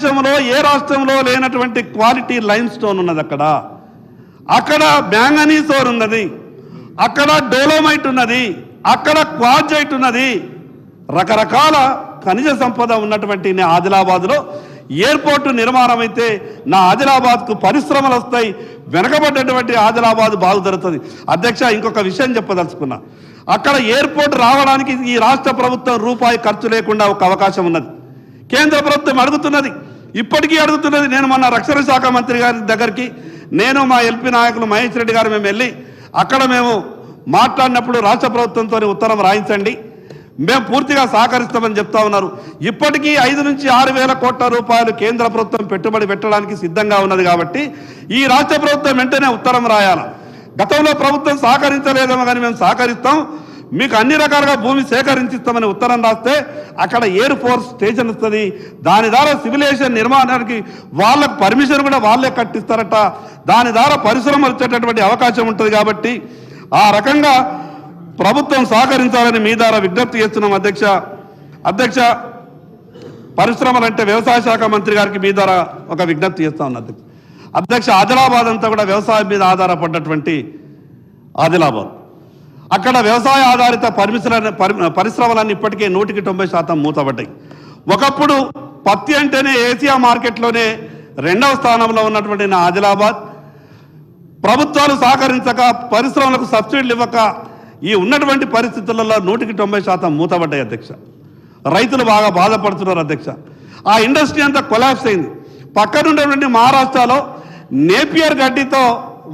దేశంలో ఏ రాష్ట్రంలో లేనటువంటి క్వాలిటీ లైమ్ స్టోన్ ఉన్నది. అక్కడ మ్యాంగనీస్ ఓర్ ఉన్నది, అక్కడ డోలోమైట్ ఉన్నది, అక్కడ క్వార్జైట్ ఉన్నది. రకరకాల ఖనిజ సంపద ఉన్నటువంటి ఆదిలాబాద్లో ఎయిర్పోర్టు నిర్మాణం అయితే నా ఆదిలాబాద్కు పరిశ్రమలు వస్తాయి, వెనకబడ్డటువంటి ఆదిలాబాద్ బాగుజరుగుతుంది. అధ్యక్ష, ఇంకొక విషయం చెప్పదలుచుకున్నా. అక్కడ ఎయిర్పోర్ట్ రావడానికి ఈ రాష్ట్ర ప్రభుత్వం రూపాయి ఖర్చు లేకుండా ఒక అవకాశం ఉన్నది. కేంద్ర ప్రభుత్వం అడుగుతున్నది, ఇప్పటికీ అడుగుతున్నది. నేను మొన్న రక్షణ శాఖ మంత్రి గారి దగ్గరికి నేను మా ఎల్పీ నాయకులు మహేష్ రెడ్డి గారు మేము వెళ్ళి అక్కడ మేము మాట్లాడినప్పుడు రాష్ట్ర ప్రభుత్వంతో ఉత్తరం రాయించండి, మేము పూర్తిగా సహకరిస్తామని చెప్తా ఉన్నారు. ఇప్పటికీ 5 నుంచి 6 వేల కోట్ల రూపాయలు కేంద్ర ప్రభుత్వం పెట్టుబడి పెట్టడానికి సిద్ధంగా ఉన్నది. కాబట్టి ఈ రాష్ట్ర ప్రభుత్వం వెంటనే ఉత్తరం రాయాలి. గతంలో ప్రభుత్వం సహకరించలేదేమో కానీ మేము సహకరిస్తాం, మీకు అన్ని రకాలుగా భూమి సేకరించిస్తామని ఉత్తరం రాస్తే అక్కడ ఎయిర్ ఫోర్స్ స్టేషన్ వస్తుంది. దాని ద్వారా సివిలేషన్ నిర్మాణానికి వాళ్ళకు పర్మిషన్ కూడా వాళ్ళే కట్టిస్తారట. దాని ద్వారా పరిశ్రమలు వచ్చేటటువంటి అవకాశం ఉంటుంది. కాబట్టి ఆ రకంగా ప్రభుత్వం సహకరించాలని మీ ద్వారా విజ్ఞప్తి చేస్తున్నాం. అధ్యక్ష, పరిశ్రమలంటే వ్యవసాయ శాఖ మంత్రి గారికి మీ ద్వారా ఒక విజ్ఞప్తి చేస్తా ఉన్నాను. అధ్యక్ష, ఆదిలాబాద్ అంతా కూడా వ్యవసాయం మీద ఆధారపడ్డటువంటి ఆదిలాబాద్. అక్కడ వ్యవసాయ ఆధారిత పరిశ్రమలన్నీ ఇప్పటికే 190% మూతపడ్డాయి. ఒకప్పుడు పత్తి అంటేనే ఏసియా మార్కెట్లోనే 2వ స్థానంలో ఉన్నటువంటి నా ఆదిలాబాద్ ప్రభుత్వాలు సహకరించక, పరిశ్రమలకు సబ్సిడీలు ఇవ్వక ఈ ఉన్నటువంటి పరిస్థితులలో 190% మూతపడ్డాయి. అధ్యక్ష, రైతులు బాగా బాధపడుతున్నారు. అధ్యక్ష, ఆ ఇండస్ట్రీ అంతా కొలాప్స్ అయింది. పక్కనున్నటువంటి మహారాష్ట్రలో నేపియర్ గడ్డితో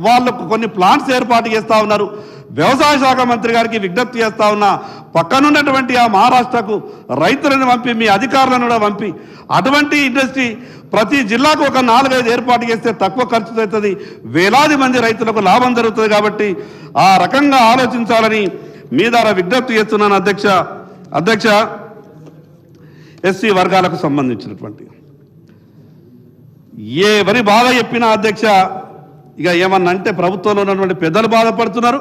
వాళ్ళు కొన్ని ప్లాంట్స్ ఏర్పాటు చేస్తూ ఉన్నారు. వ్యవసాయ శాఖ మంత్రి గారికి విజ్ఞప్తి చేస్తా ఉన్నా, పక్కనున్నటువంటి ఆ మహారాష్ట్రకు రైతులను పంపి మీ అధికారులను కూడా పంపి అటువంటి ఇండస్ట్రీ ప్రతి జిల్లాకు ఒక 4-5 ఏర్పాటు చేస్తే తక్కువ ఖర్చుతో అవుతుంది, వేలాది మంది రైతులకు లాభం జరుగుతుంది. కాబట్టి ఆ రకంగా ఆలోచించాలని మీ ద్వారా విజ్ఞప్తి చేస్తున్నాను. అధ్యక్ష, ఎస్సీ వర్గాలకు సంబంధించినటువంటి ఎవరి బాధ చెప్పినా అధ్యక్ష, ఇక ఏమన్నా అంటే ప్రభుత్వంలో ఉన్నటువంటి పెద్దలు బాధపడుతున్నారు.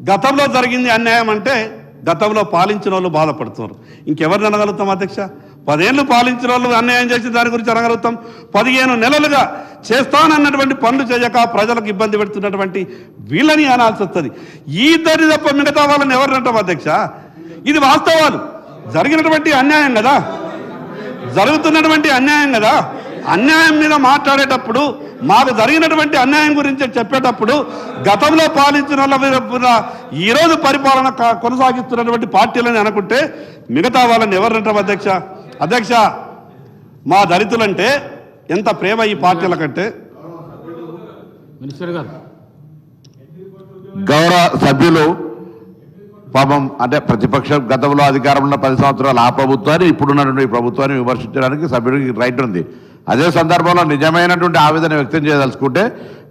గతంలో జరిగింది అన్యాయం అంటే గతంలో పాలించిన వాళ్ళు బాధపడుతున్నారు. ఇంకెవరిని అనగలుగుతాం అధ్యక్ష? 10 ఏళ్ళు పాలించిన వాళ్ళు అన్యాయం చేసిన దాని గురించి అనగలుగుతాం. 15 నెలలుగా చేస్తానన్నటువంటి పనులు చేయక ప్రజలకు ఇబ్బంది పెడుతున్నటువంటి వీళ్ళని అనాల్సి వస్తుంది. ఈ ఇద్దరి తప్ప మిగతా వాళ్ళని ఎవరినంటాం అధ్యక్ష? ఇది వాస్తవాలు, జరిగినటువంటి అన్యాయం కదా, జరుగుతున్నటువంటి అన్యాయం కదా. అన్యాయం మీద మాట్లాడేటప్పుడు, మాకు జరిగినటువంటి అన్యాయం గురించి చెప్పేటప్పుడు గతంలో పాలించిన వాళ్ళ ఈరోజు పరిపాలన కొనసాగిస్తున్నటువంటి పార్టీలని అనుకుంటే మిగతా వాళ్ళని ఎవరంటాం అధ్యక్ష? మా దళితులంటే ఎంత ప్రేమ ఈ పార్టీల కంటే. మినిస్టర్ గారు, గౌరవ సభ్యులు పాపం అంటే ప్రతిపక్షం గతంలో అధికారంలో 10 సంవత్సరాలు ఆ ప్రభుత్వాన్ని, ఇప్పుడున్నటువంటి ప్రభుత్వాన్ని విమర్శించడానికి సభ్యుడికి రైట్ ఉంది. అదే సందర్భంలో నిజమైనటువంటి ఆవేదన వ్యక్తం చేయదలుచుకుంటే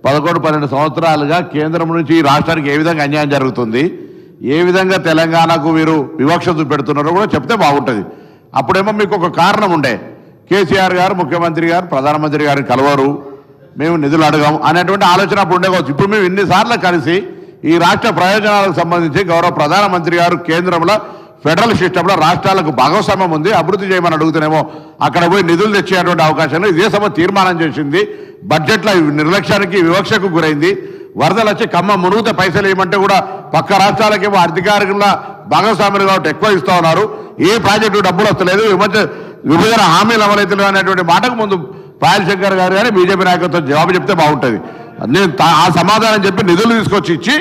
11-12 సంవత్సరాలుగా కేంద్రం నుంచి ఈ రాష్ట్రానికి ఏ విధంగా అన్యాయం జరుగుతుంది, ఏ విధంగా తెలంగాణకు వీరు వివక్ష చూపెడుతున్నారో కూడా చెప్తే బాగుంటుంది. అప్పుడేమో మీకు ఒక కారణం ఉండే, కేసీఆర్ గారు ముఖ్యమంత్రి గారు ప్రధానమంత్రి గారిని కలవరు, మేము నిధులు అడగాం అనేటువంటి ఆలోచన అప్పుడు ఉండేవచ్చు. ఇప్పుడు మేము ఇన్నిసార్లు కలిసి ఈ రాష్ట్ర ప్రయోజనాలకు సంబంధించి గౌరవ ప్రధానమంత్రి గారు కేంద్రంలో ఫెడరల్ సిస్టంలో రాష్ట్రాలకు భాగస్వామ్యం ఉంది, అభివృద్ధి చేయమని అడుగుతున్నామో అక్కడ పోయి నిధులు తెచ్చేటువంటి అవకాశాలు ఇదే సభ తీర్మానం చేసింది. బడ్జెట్లో నిర్లక్ష్యానికి వివక్షకు గురైంది. వరదలు వచ్చి కమ్మ మునుగుతే పైసలు ఏమంటే కూడా పక్క రాష్ట్రాలకేమో అధికారికంగా భాగస్వాములు కాబట్టి ఎక్కువ ఇస్తూ ఉన్నారు. ఏ ప్రాజెక్టు డబ్బులు వస్తలేదు, విభజన హామీలు అమలవుతలేవు అనేటువంటి మాటకు ముందు పాయల్ శంకర్ గారు కానీ బీజేపీ నాయకత్వం జవాబు చెప్తే బాగుంటుంది. నేను ఆ సమాధానం చెప్పి నిధులు తీసుకొచ్చి ఇచ్చి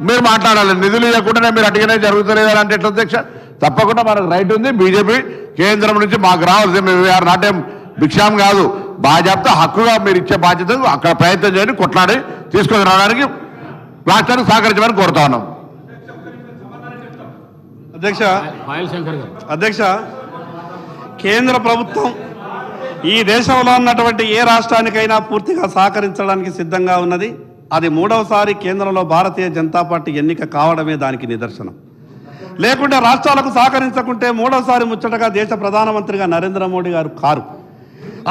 మీరు మాట్లాడాలి. నిధులు ఇవ్వకుండానే మీరు అడిగినే జరుగుతలేదని అంటే ఎట్లా అధ్యక్ష? తప్పకుండా మనకు రైట్ ఉంది. బీజేపీ కేంద్రం నుంచి మాకు రావాల్సి, మేము నాటేం భిక్షాం కాదు, బాధ్యత హక్కుగా మీరు ఇచ్చే బాధ్యత అక్కడ ప్రయత్నం చేయండి, కొట్లాడి తీసుకొని రావడానికి రాష్ట్రానికి సహకరించమని కోరుతా ఉన్నాం. అధ్యక్ష, కేంద్ర ప్రభుత్వం ఈ దేశంలో ఉన్నటువంటి ఏ రాష్ట్రానికైనా పూర్తిగా సహకరించడానికి సిద్ధంగా ఉన్నది. అది 3వసారి కేంద్రంలో భారతీయ జనతా పార్టీ ఎన్నిక కావడమే దానికి నిదర్శనం. లేకుంటే రాష్ట్రాలకు సహకరించకుంటే 3వసారి ముచ్చటగా దేశ ప్రధానమంత్రిగా నరేంద్ర మోడీ గారు కారు.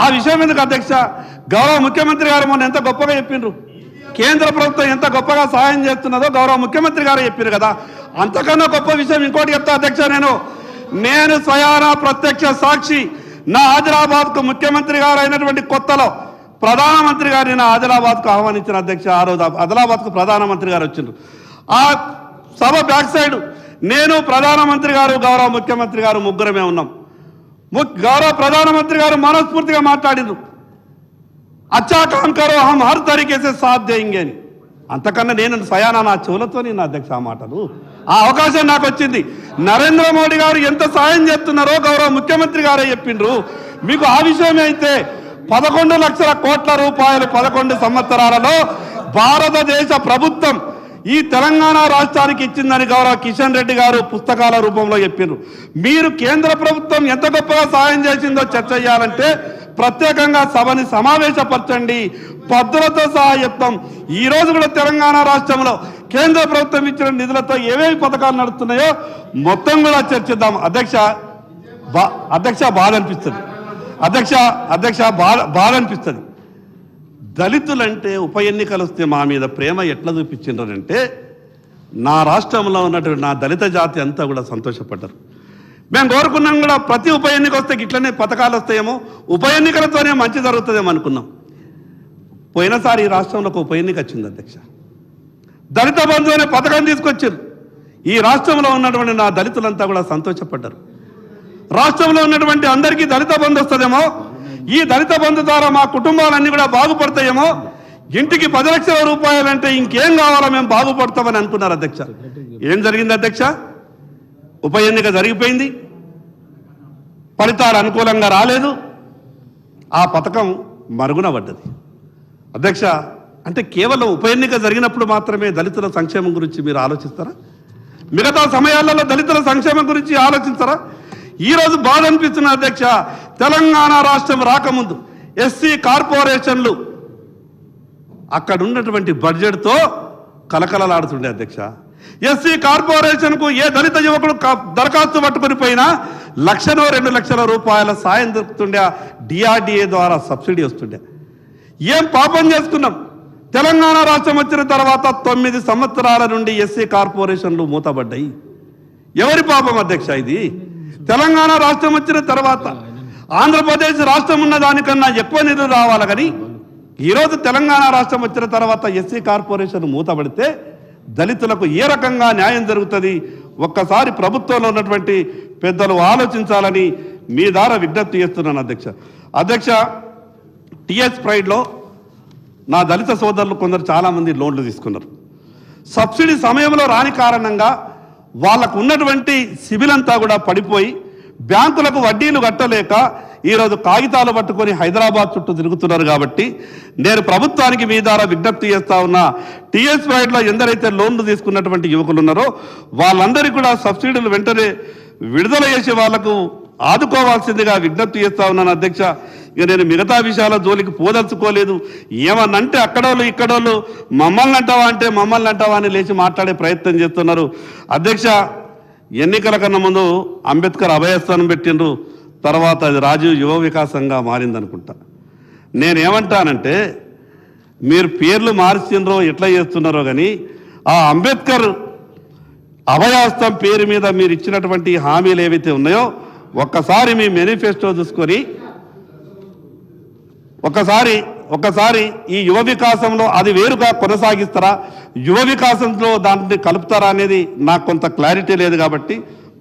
ఆ విషయం ఎందుకు అధ్యక్ష? గౌరవ ముఖ్యమంత్రి గారు మొన్న ఎంత గొప్పగా చెప్పిండ్రు, కేంద్ర ప్రభుత్వం ఎంత గొప్పగా సహాయం చేస్తున్నదో గౌరవ ముఖ్యమంత్రి గారు చెప్పారు కదా. అంతకన్నా గొప్ప విషయం ఇంకోటి చెప్తా అధ్యక్ష. నేను స్వయానా ప్రత్యక్ష సాక్షి. నా ఆదిలాబాద్కు ముఖ్యమంత్రి గారు అయినటువంటి కొత్తలో ప్రధానమంత్రి గారిని నా ఆదిలాబాద్కు ఆహ్వానించిన అధ్యక్ష. ఆ రోజు ఆదిలాబాద్కు ప్రధానమంత్రి గారు వచ్చిండ్రు. ఆ సభ బ్యాక్ సైడ్ నేను, ప్రధానమంత్రి గారు, గౌరవ ముఖ్యమంత్రి గారు ముగ్గురమే ఉన్నాం. గౌరవ ప్రధానమంత్రి గారు మనస్ఫూర్తిగా మాట్లాడిండ్రు, అచ్చా కామ్ కరో హమ్ హర్ తరీకే సే సాథ్ దేంగే అని. అంతకన్నా నేను స్వయానా నా చెవులతో నేను అధ్యక్ష ఆ మాటలు, ఆ అవకాశం నాకు వచ్చింది. నరేంద్ర మోడీ గారు ఎంత సాయం చేస్తున్నారో గౌరవ ముఖ్యమంత్రి గారే చెప్పిండ్రు. మీకు ఆ విషయమే అయితే 11 లక్షల కోట్ల రూపాయలు 11 సంవత్సరాలలో భారతదేశ ప్రభుత్వం ఈ తెలంగాణ రాష్ట్రానికి ఇచ్చిందని గౌరవ కిషన్ రెడ్డి గారు పుస్తకాల రూపంలో చెప్పారు. మీరు కేంద్ర ప్రభుత్వం ఎంత గొప్పగా సాయం చేసిందో చర్చ చేయాలంటే ప్రత్యేకంగా సభని సమావేశపరచండి, పద్ధతులతో సహా చెప్తాం. ఈ రోజు కూడా తెలంగాణ రాష్ట్రంలో కేంద్ర ప్రభుత్వం ఇచ్చిన నిధులతో ఏవేవి పథకాలు నడుస్తున్నాయో మొత్తం కూడా చర్చిద్దాం. అధ్యక్ష బాధ అనిపిస్తుంది. బాధ అనిపిస్తుంది. దళితులంటే ఉప ఎన్నికలు వస్తే మా మీద ప్రేమ ఎట్లా చూపించిండ్రంటే, నా రాష్ట్రంలో ఉన్నటువంటి నా దళిత జాతి అంతా కూడా సంతోషపడ్డారు. మేము కోరుకున్నాం కూడా ప్రతి ఉప ఎన్నిక వస్తే ఇట్లనే పథకాలు వస్తాయేమో, ఉప ఎన్నికలతోనే మంచి జరుగుతుందేమో అనుకున్నాం. పోయినసారి ఈ రాష్ట్రంలో ఒక ఉప ఎన్నిక వచ్చింది అధ్యక్ష. దళిత బంధు అనే పథకం తీసుకొచ్చారు. ఈ రాష్ట్రంలో ఉన్నటువంటి నా దళితులంతా కూడా సంతోషపడ్డారు. రాష్ట్రంలో ఉన్నటువంటి అందరికీ దళిత బంధు వస్తుందేమో, ఈ దళిత బంధు ద్వారా మా కుటుంబాలన్నీ కూడా బాగుపడతాయేమో, ఇంటికి 10 లక్షల రూపాయలంటే ఇంకేం కావాలో మేము బాగుపడతామని అనుకున్నారు అధ్యక్ష. ఏం జరిగింది అధ్యక్ష? ఉప ఎన్నిక జరిగిపోయింది, ఫలితాలు అనుకూలంగా రాలేదు, ఆ పథకం మరుగున పడ్డది. అధ్యక్ష, అంటే కేవలం ఉప ఎన్నిక జరిగినప్పుడు మాత్రమే దళితుల సంక్షేమం గురించి మీరు ఆలోచిస్తారా? మిగతా సమయాలలో దళితుల సంక్షేమం గురించి ఆలోచించరా? ఈరోజు బాధ అనిపిస్తున్న అధ్యక్ష, తెలంగాణ రాష్ట్రం రాకముందు ఎస్సీ కార్పొరేషన్లు అక్కడ ఉన్నటువంటి బడ్జెట్తో కలకలలాడుతుండే అధ్యక్ష. ఎస్సీ కార్పొరేషన్కు ఏ దళిత యువకుడు దరఖాస్తు పట్టుకుని పోయినా 1 లక్షనో 2 లక్షల రూపాయల సాయం దొరుకుతుండే, డిఆర్డిఏ ద్వారా సబ్సిడీ వస్తుండే. ఏం పాపం చేసుకున్నాం? తెలంగాణ రాష్ట్రం వచ్చిన తర్వాత 9 సంవత్సరాల నుండి ఎస్సీ కార్పొరేషన్లు మూతబడ్డాయి. ఎవరి పాపం అధ్యక్ష ఇది? తెలంగాణ రాష్ట్రం వచ్చిన తర్వాత ఆంధ్రప్రదేశ్ రాష్ట్రం ఉన్న దానికన్నా ఎక్కువ నిధులు రావాలి. కానీ ఈరోజు తెలంగాణ రాష్ట్రం వచ్చిన తర్వాత ఎస్సీ కార్పొరేషన్ మూతబడితే దళితులకు ఏ రకంగా న్యాయం జరుగుతుంది? ఒక్కసారి ప్రభుత్వంలో ఉన్నటువంటి పెద్దలు ఆలోచించాలని మీ ద్వారా విజ్ఞప్తి చేస్తున్నాను అధ్యక్ష. టిఎస్ ప్రైడ్లో నా దళిత సోదరులు కొందరు చాలామంది లోన్లు తీసుకున్నారు. సబ్సిడీ సమయంలో రాని కారణంగా వాళ్ళకు ఉన్నటువంటి సిబిల్ అంతా కూడా పడిపోయి బ్యాంకులకు వడ్డీలు కట్టలేక ఈరోజు కాగితాలు పట్టుకొని హైదరాబాద్ చుట్టూ తిరుగుతున్నారు. కాబట్టి నేను ప్రభుత్వానికి మీ ద్వారా విజ్ఞప్తి చేస్తా ఉన్నా, టిఎస్ ప్రైడ్లో ఎందరైతే లోన్లు తీసుకున్నటువంటి యువకులు ఉన్నారో వాళ్ళందరికీ కూడా సబ్సిడీలు వెంటనే విడుదల చేసి వాళ్లకు ఆదుకోవాల్సిందిగా విజ్ఞప్తి చేస్తా ఉన్నాను అధ్యక్ష. ఇక నేను మిగతా విషయాల జోలికి పోదలుచుకోలేదు. ఏమన్నంటే అక్కడోళ్ళు ఇక్కడోళ్ళు మమ్మల్ని అంటావా అంటే మమ్మల్ని అంటావా అని లేచి మాట్లాడే ప్రయత్నం చేస్తున్నారు అధ్యక్ష. ఎన్నికల కన్నా ముందు అంబేద్కర్ అభయస్థానం పెట్టిండ్రు, తర్వాత అది రాజీవ్ యువ వికాసంగా మారిందనుకుంటా. నేనేమంటానంటే మీరు పేర్లు మార్చిండ్రో ఎట్లా చేస్తున్నారో కానీ ఆ అంబేద్కర్ అభయహస్తం పేరు మీద మీరు ఇచ్చినటువంటి హామీలు ఏవైతే ఉన్నాయో ఒక్కసారి మీ మేనిఫెస్టో చూసుకొని ఒకసారి ఈ యువ వికాసంలో అది వేరుగా కొనసాగిస్తారా, యువ వికాసంలో దాన్ని కలుపుతారా అనేది నాకు కొంత క్లారిటీ లేదు. కాబట్టి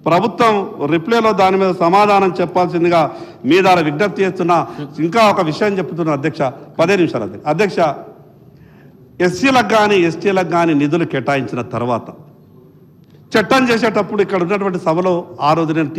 ప్రభుత్వం రిప్లైలో దాని మీద సమాధానం చెప్పాల్సిందిగా మీ ద్వారా విజ్ఞప్తి చేస్తున్నా. ఇంకా ఒక విషయం చెప్తున్నా అధ్యక్ష, 10 నిమిషాలు అధ్యక్ష. ఎస్సీలకు కానీ ఎస్టీలకు కానీ నిధులు కేటాయించిన తర్వాత చట్టం చేసేటప్పుడు ఇక్కడ ఉన్నటువంటి సభలో ఆ రోజు నేను